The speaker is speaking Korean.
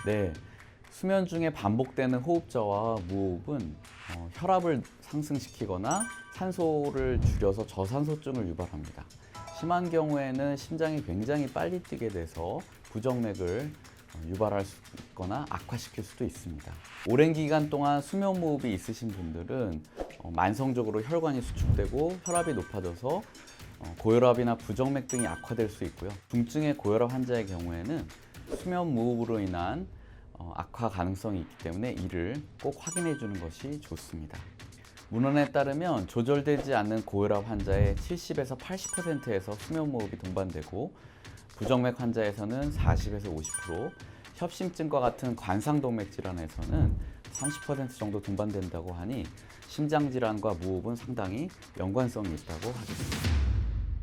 네, 수면 중에 반복되는 호흡저하와 무호흡은 혈압을 상승시키거나 산소를 줄여서 저산소증을 유발합니다. 심한 경우에는 심장이 굉장히 빨리 뛰게 돼서 부정맥을 유발할 수 있거나 악화시킬 수도 있습니다. 오랜 기간 동안 수면 무호흡이 있으신 분들은 만성적으로 혈관이 수축되고 혈압이 높아져서 고혈압이나 부정맥 등이 악화될 수 있고요. 중증의 고혈압 환자의 경우에는 수면 무호흡으로 인한 악화 가능성이 있기 때문에 이를 꼭 확인해 주는 것이 좋습니다. 문헌에 따르면 조절되지 않는 고혈압 환자의 70에서 80%에서 수면 무호흡이 동반되고 부정맥 환자에서는 40에서 50%, 협심증과 같은 관상동맥 질환에서는 30% 정도 동반된다고 하니 심장질환과 무호흡은 상당히 연관성이 있다고 하겠습니다.